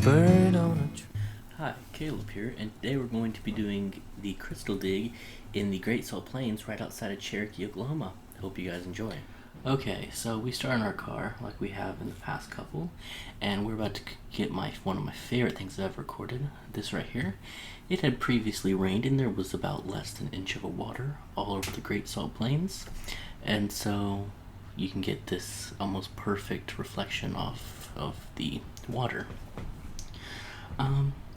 bird on a tree. Hi, Caleb here, and today we're going to be doing the crystal dig in the Great Salt Plains right outside of Cherokee, Oklahoma. Hope you guys enjoy. Okay, so we start in our car like we have in the past couple, and we're about to get one of my favorite things I've ever recorded, this right here. It had previously rained and there was about less than an inch of water all over the Great Salt Plains, and so you can get this almost perfect reflection off of the water.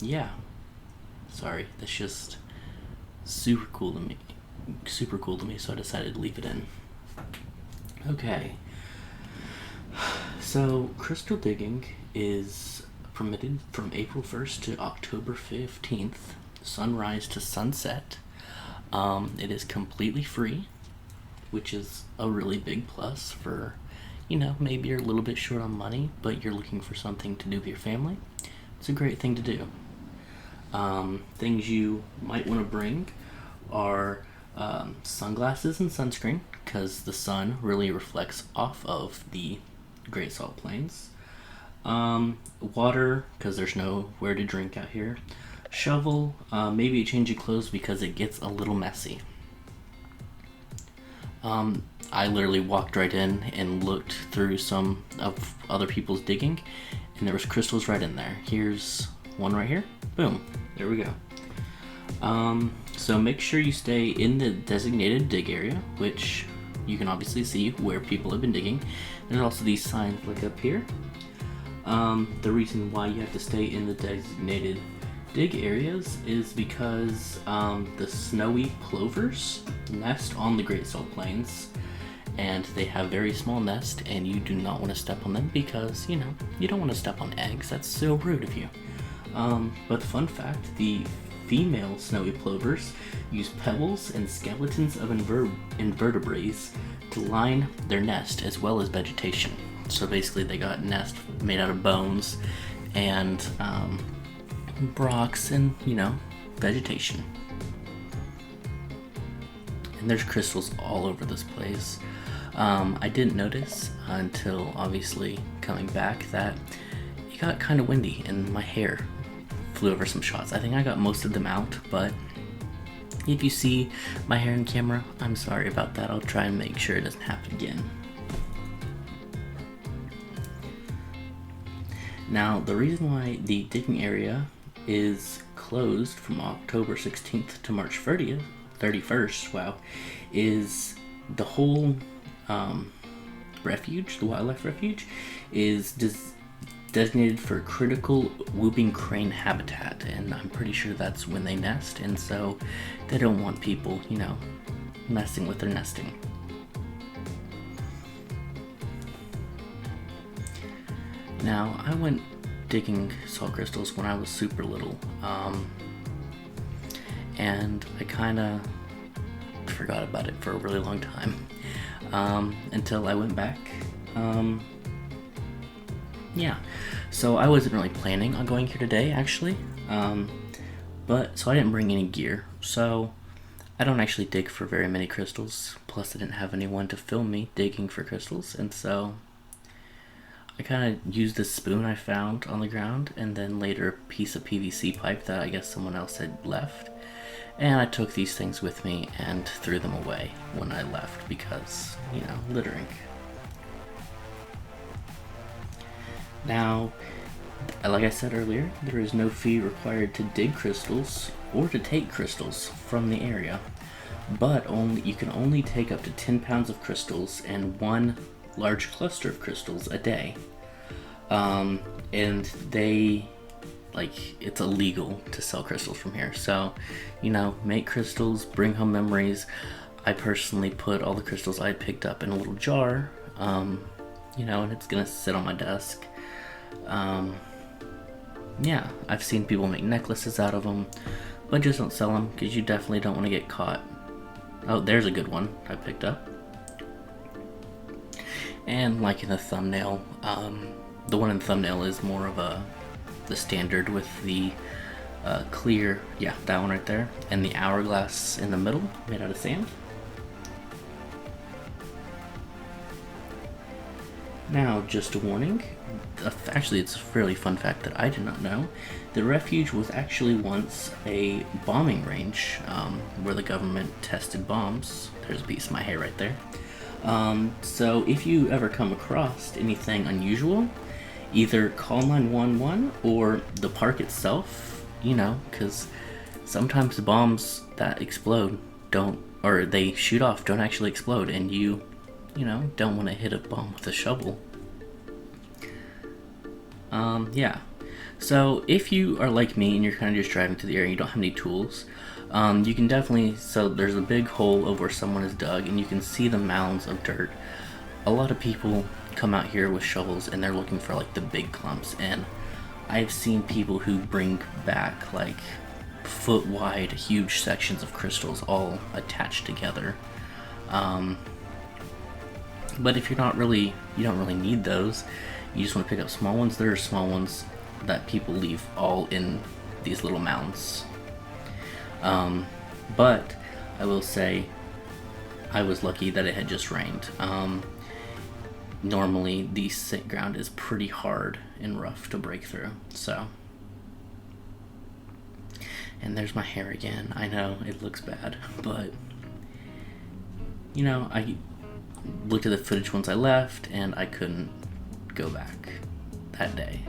Yeah. Sorry, that's just super cool to me. So I decided to leave it in. Okay. So, crystal digging is permitted from April 1st to October 15th, sunrise to sunset. It is completely free, which is a really big plus for, maybe you're a little bit short on money, but you're looking for something to do with your family. It's a great thing to do. Things you might want to bring are sunglasses and sunscreen, because the sun really reflects off of the Great Salt Plains. Water, because there's nowhere to drink out here. Shovel, maybe a change of clothes because it gets a little messy. I literally walked right in and looked through some of other people's digging, and there was crystals right in there. Here's one right here. Boom. There we go. So make sure you stay in the designated dig area, which you can obviously see where people have been digging. There's also these signs like up here. The reason why you have to stay in the designated dig areas is because the snowy plovers nest on the Great Salt Plains, and they have very small nest, and you do not want to step on them because, you don't want to step on eggs. That's so rude of you. But fun fact, the female snowy plovers use pebbles and skeletons of invertebrates to line their nest as well as vegetation. So basically they got nest made out of bones and rocks and, vegetation. And there's crystals all over this place. I didn't notice until obviously coming back that it got kind of windy and my hair flew over some shots. I think I got most of them out, but if you see my hair in camera, I'm sorry about that. I'll try and make sure it doesn't happen again. Now, the reason why the digging area is closed from October 16th to March 31st, is the whole refuge, the wildlife refuge, is designated for critical whooping crane habitat, and I'm pretty sure that's when they nest, and so they don't want people, messing with their nesting. Now, I went digging salt crystals when I was super little, and I kind of forgot about it for a really long time, until I went back. So I wasn't really planning on going here today, actually, so I didn't bring any gear, so I don't actually dig for very many crystals, plus I didn't have anyone to film me digging for crystals, and so I kind of used this spoon I found on the ground, and then later a piece of PVC pipe that I guess someone else had left, and I took these things with me and threw them away when I left because, littering. Now, like I said earlier, there is no fee required to dig crystals or to take crystals from the area, but you can only take up to 10 pounds of crystals and one large cluster of crystals a day. And it's illegal to sell crystals from here. So, make crystals, bring home memories. I personally put all the crystals I picked up in a little jar, and it's gonna sit on my desk. I've seen people make necklaces out of them, but just don't sell them because you definitely don't want to get caught. Oh, there's a good one I picked up. And like in the thumbnail, the one in the thumbnail is more of the standard with the clear, that one right there, and the hourglass in the middle made out of sand. Now, just a warning, actually it's a fairly fun fact that I did not know. The refuge was actually once a bombing range where the government tested bombs. There's a piece of my hair right there. So if you ever come across anything unusual, either call 911 or the park itself, because sometimes the bombs that explode or they shoot off don't actually explode, and you don't want to hit a bomb with a shovel. Yeah. So if you are like me and you're kind of just driving through the area and you don't have any tools, you can definitely, so there's a big hole of where someone has dug and you can see the mounds of dirt. A lot of people come out here with shovels and they're looking for like the big clumps, and I've seen people who bring back like foot wide huge sections of crystals all attached together. But if you don't really need those, you just want to pick up small ones. There are small ones that people leave all in these little mounds. But I will say I was lucky that it had just rained. Normally the silt ground is pretty hard and rough to break through, so. And there's my hair again. I know it looks bad, but I looked at the footage once I left and I couldn't go back that day.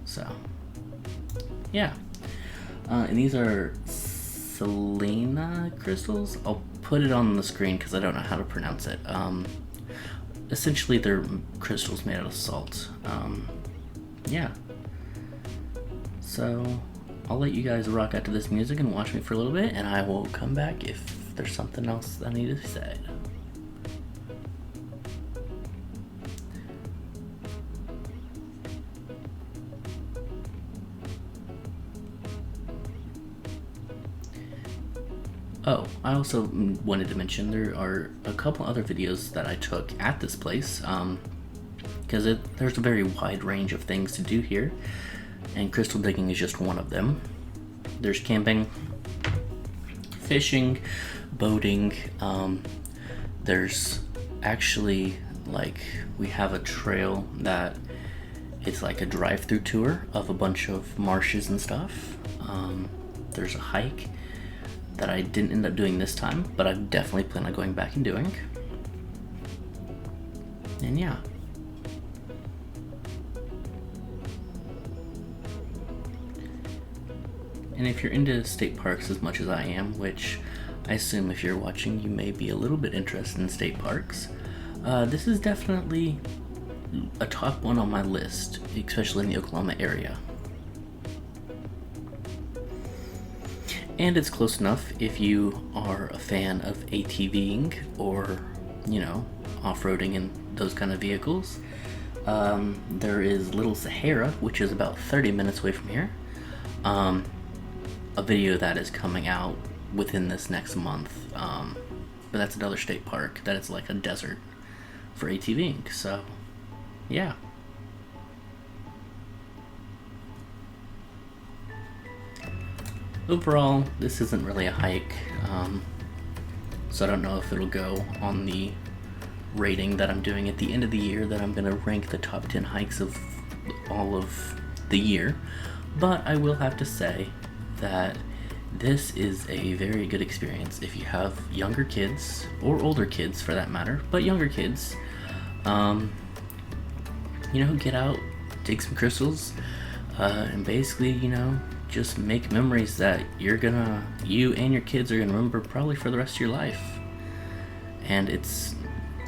So, yeah. And these are Selena crystals. I'll put it on the screen because I don't know how to pronounce it. Essentially, they're crystals made out of salt. Yeah. So, I'll let you guys rock out to this music and watch me for a little bit, and I will come back if there's something else I need to say. Oh, I also wanted to mention there are a couple other videos that I took at this place, because there's a very wide range of things to do here, and crystal digging is just one of them. There's camping, fishing, boating, there's actually, we have a trail that it's like a drive-through tour of a bunch of marshes and stuff. There's a hike that I didn't end up doing this time, but I definitely plan on going back and doing. And yeah. And if you're into state parks as much as I am, which I assume if you're watching you may be a little bit interested in state parks, this is definitely a top one on my list, especially in the Oklahoma area. And it's close enough if you are a fan of ATVing or, off-roading in those kind of vehicles. There is Little Sahara, which is about 30 minutes away from here. A video that is coming out within this next month. But that's another state park that is like a desert for ATVing. So, yeah. Overall, this isn't really a hike, so I don't know if it'll go on the rating that I'm doing at the end of the year, that I'm going to rank the top 10 hikes of all of the year, but I will have to say that this is a very good experience if you have younger kids, or older kids for that matter, but younger kids. Get out, dig some crystals, and basically, just make memories that you and your kids are gonna remember probably for the rest of your life. And it's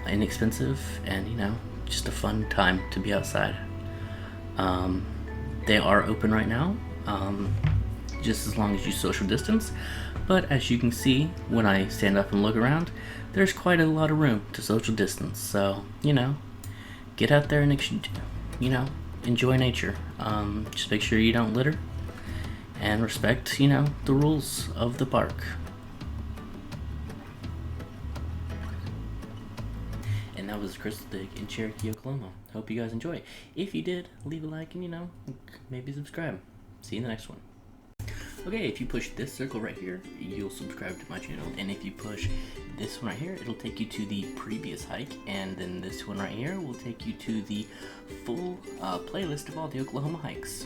inexpensive and, just a fun time to be outside. They are open right now, just as long as you social distance. But as you can see, when I stand up and look around, there's quite a lot of room to social distance. So, get out there and, enjoy nature. Just make sure you don't litter and respect, the rules of the park. And that was Crystal Dig in Cherokee, Oklahoma. Hope you guys enjoy. If you did, leave a like and, maybe subscribe. See you in the next one. Okay, if you push this circle right here, you'll subscribe to my channel, and if you push this one right here, it'll take you to the previous hike, and then this one right here will take you to the full playlist of all the Oklahoma hikes.